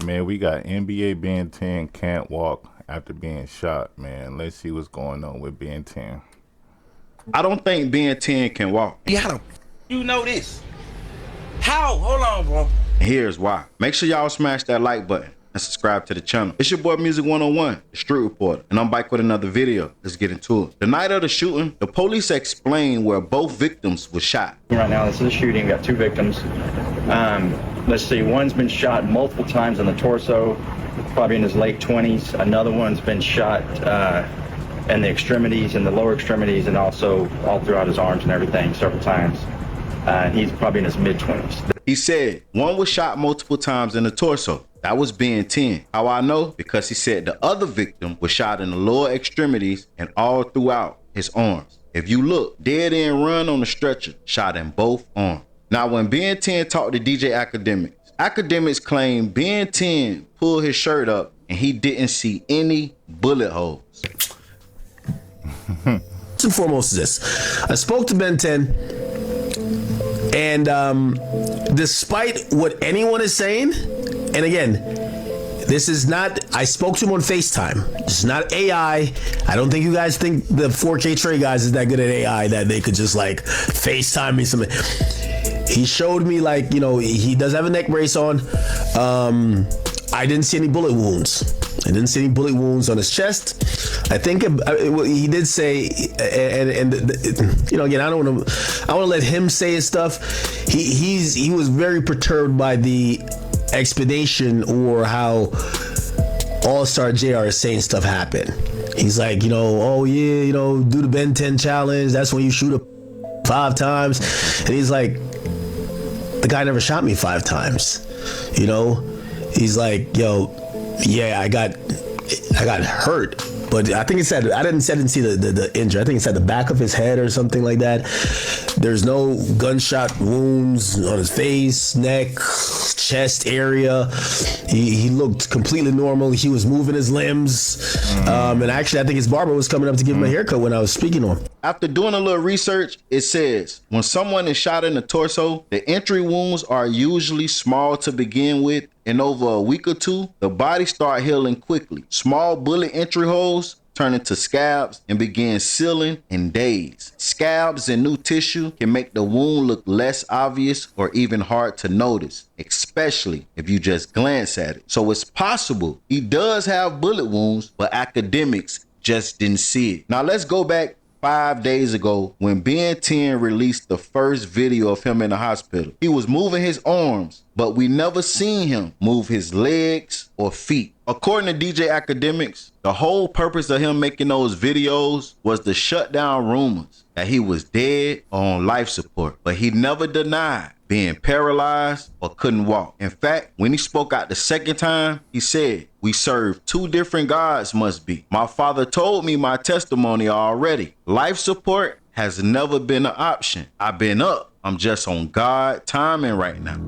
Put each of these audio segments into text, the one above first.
Man, we got NBA Ben 10 can't walk after being shot, man. Let's see what's going on with Ben 10. I don't think Ben 10 can walk. Yeah, you know this. How? Hold on, bro. Here's why. Make sure y'all smash that like button and subscribe to the channel. It's your boy Music 101, the Street Reporter, and I'm back with another video. Let's get into it. The night of the shooting, the police explained where both victims were shot. Right now, this is a shooting. We got two victims. Let's see, one's been shot multiple times in the torso, probably in his late 20s. Another one's been shot in the extremities, in the lower extremities, and also all throughout his arms and everything several times. He's probably in his mid-20s. He said one was shot multiple times in the torso. That was Ben 10. How I know? Because he said the other victim was shot in the lower extremities and all throughout his arms. If you look, dead end run on the stretcher, shot in both arms. Now, when Ben 10 talked to DJ Academics claim Ben 10 pulled his shirt up and he didn't see any bullet holes. First and foremost is this. I spoke to Ben 10, and despite what anyone is saying, and again, this is not, I spoke to him on FaceTime. This is not AI. I don't think you guys think the 4K Trey guys is that good at AI that they could just like FaceTime me something. He showed me, like, you know, he does have a neck brace on. I didn't see any bullet wounds. I didn't see any bullet wounds on his chest. I think he did say, and you know, again, I want to let him say his stuff. He was very perturbed by the explanation or how All-Star JR is saying stuff happen. He's like, you know, oh yeah, you know, do the Ben 10 challenge. That's when you shoot up 5 times. And he's like, the guy never shot me 5 times. You know, he's like, yo, yeah, I got hurt, but I think it said, I didn't see the injury. I think it said the back of his head or something like that. There's no gunshot wounds on his face, neck, chest area. He looked completely normal. He was moving his limbs. And actually, I think his barber was coming up to give him a haircut when I was speaking to him. After doing a little research, it says when someone is shot in the torso, the entry wounds are usually small to begin with. And over a week or 2, the body start healing quickly. Small bullet entry holes turn into scabs and begin sealing in days. Scabs and new tissue can make the wound look less obvious or even hard to notice, especially if you just glance at it. So it's possible he does have bullet wounds, but academics just didn't see it. Now let's go back 5 days ago when Ben 10 released the first video of him in the hospital. He was moving his arms, but we never seen him move his legs or feet. According to DJ Academics, the whole purpose of him making those videos was to shut down rumors that he was dead or on life support, but he never denied being paralyzed or couldn't walk. In fact, when he spoke out the second time, he said, "We serve 2 different gods must be. My father told me my testimony already. Life support has never been an option. I've been up. I'm just on God timing right now."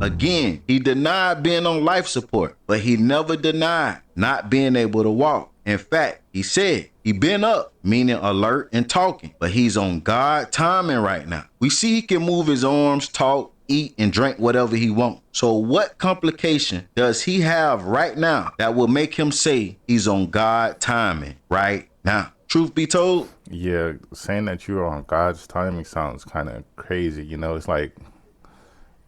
Again, he denied being on life support, but he never denied not being able to walk. In fact, he said he been up, meaning alert and talking, but he's on God timing right now. We see he can move his arms, talk, eat, and drink whatever he wants. So what complication does he have right now that will make him say he's on God timing right now? Truth be told, Yeah, saying that you're on God's timing sounds kind of crazy. You know, it's like,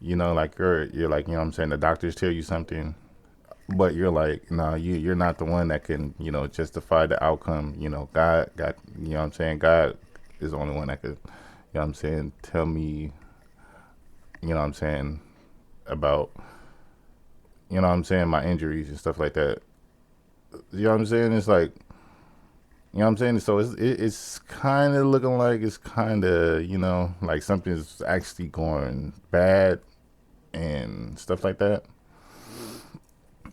you know, like you're like, you know what I'm saying, the doctors tell you something, but you're like, no, you're not the one that can, you know, justify the outcome. You know, God, you know what I'm saying, God is the only one that could, you know what I'm saying, tell me, you know what I'm saying, about, you know what I'm saying, my injuries and stuff like that. You know what I'm saying? It's like, you know what I'm saying? So it's kind of looking like it's kind of, you know, like something's actually going bad and stuff like that.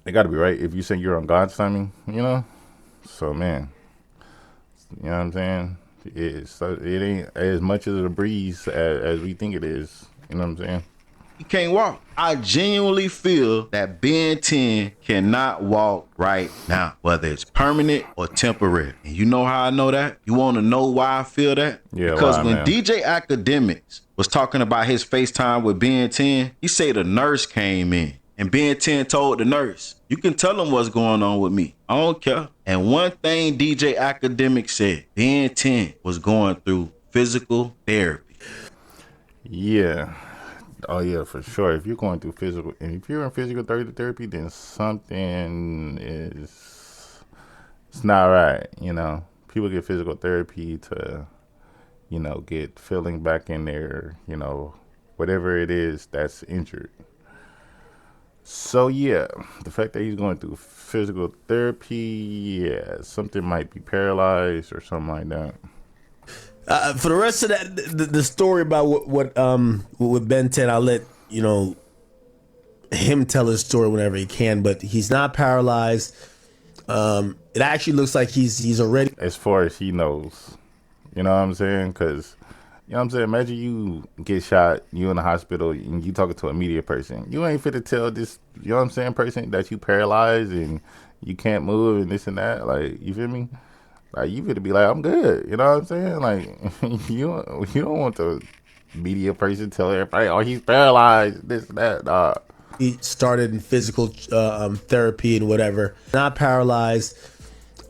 It got to be right if you say you're on God's timing, you know? So, man, you know what I'm saying? It ain't as much as a breeze as we think it is. You know what I'm saying? he can't walk. I genuinely feel that Ben 10 cannot walk right now, whether it's permanent or temporary. And you know how I know that? You want to know why I feel that? Yeah, because why, when man? DJ Academics was talking about his FaceTime with Ben 10, he said the nurse came in And Ben 10 told the nurse, you can tell him what's going on with me. I don't care. And one thing DJ Academic said, Ben 10 was going through physical therapy. Yeah. Oh yeah, for sure. If you're going through physical, and if you're in physical therapy, then something is, it's not right. You know, people get physical therapy to, you know, get feeling back in their, you know, whatever it is that's injured. So yeah, the fact that he's going through physical therapy, yeah, something might be paralyzed or something like that. For the rest of that, the story about what with Ben 10, I'll let him tell his story whenever he can. But he's not paralyzed. It actually looks like he's already, As far as he knows, you know what I'm saying? Because you know what I'm saying. Imagine you get shot, you in the hospital, and you talking to a media person. You ain't fit to tell this, you know what I'm saying, person that you paralyzed and you can't move and this and that. Like, you feel me? Like, you fit to be like, I'm good. You know what I'm saying? Like, you don't want the media person tell everybody, oh, he's paralyzed, this and that. he started in physical therapy and whatever. Not paralyzed.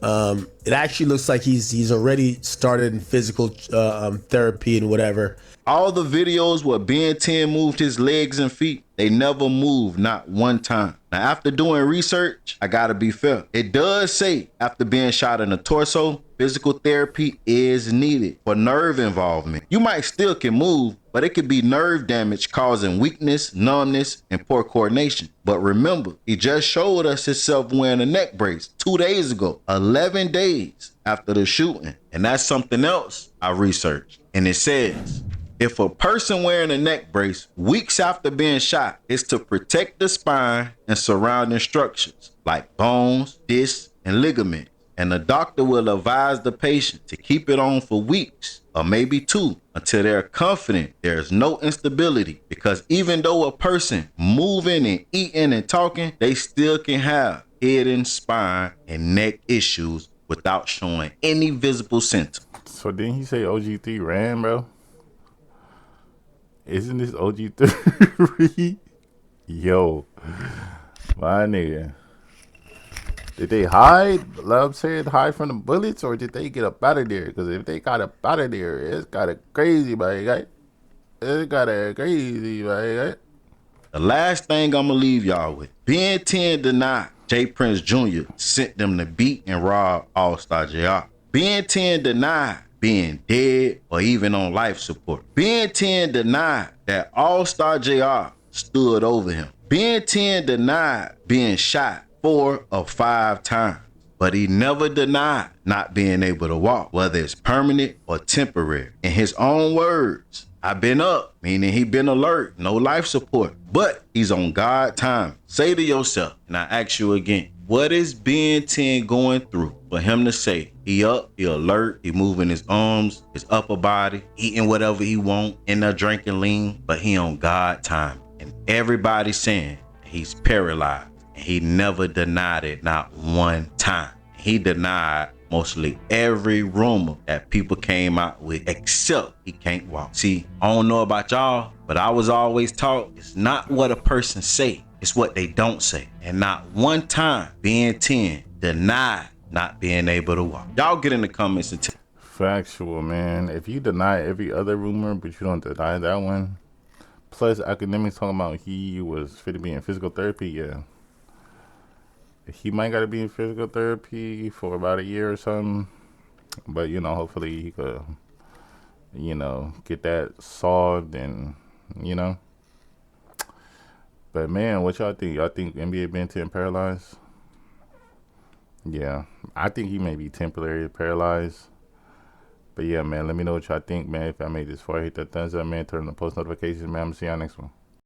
It actually looks like he's already started in physical therapy and whatever. All the videos where Ben 10 moved his legs and feet, they never moved, not one time. Now, after doing research, I gotta be fair. It does say after being shot in the torso, physical therapy is needed for nerve involvement. You might still can move, but it could be nerve damage causing weakness, numbness, and poor coordination. But remember, he just showed us himself wearing a neck brace 2 days ago, 11 days after the shooting. And that's something else I researched. And it says, if a person wearing a neck brace weeks after being shot is to protect the spine and surrounding structures like bones, discs, and ligaments, and the doctor will advise the patient to keep it on for weeks or maybe 2 until they're confident there's no instability, because even though a person moving and eating and talking, they still can have hidden spine and neck issues without showing any visible symptoms. So didn't he say OG3 ran, bro? Isn't this OG3? Yo, my nigga. Did they hide? Like I'm saying, hide from the bullets, or did they get up out of there? Because if they got up out of there, it's kind of crazy, my guy. It's kind of crazy, my guy. The last thing I'm going to leave y'all with. Ben 10 denied J Prince Jr. sent them to beat and rob All-Star JR. Ben 10 denied being dead or even on life support. Ben 10 denied that All-Star JR stood over him. Ben 10 denied being shot 4 or 5 times, but he never denied not being able to walk, whether it's permanent or temporary. In his own words, I've been up, meaning he been alert, no life support, but he's on God time. Say to yourself, and I ask you again, what is Ben 10 going through for him to say he up, he alert, he moving his arms, his upper body, eating whatever he want, in there drinking lean, but he on God time. And everybody's saying he's paralyzed. And he never denied it, not one time. He denied mostly every rumor that people came out with, except he can't walk. See, I don't know about y'all, but I was always taught it's not what a person say, it's what they don't say. And not one time Ben 10 denied not being able to walk. Y'all get in the comments and tell. Factual, man. If you deny every other rumor, but you don't deny that one, plus academics talking about he was fit to be in physical therapy, yeah. He might got to be in physical therapy for about a year or something. But, you know, hopefully he could, you know, get that solved and, you know. But, man, what y'all think? Y'all think NBA Ben 10 paralyzed? Yeah. I think he may be temporarily paralyzed. But, yeah, man, let me know what y'all think, man. If I made this far, hit that thumbs up, man. Turn on the post notifications, man. I'm going to see y'all next one.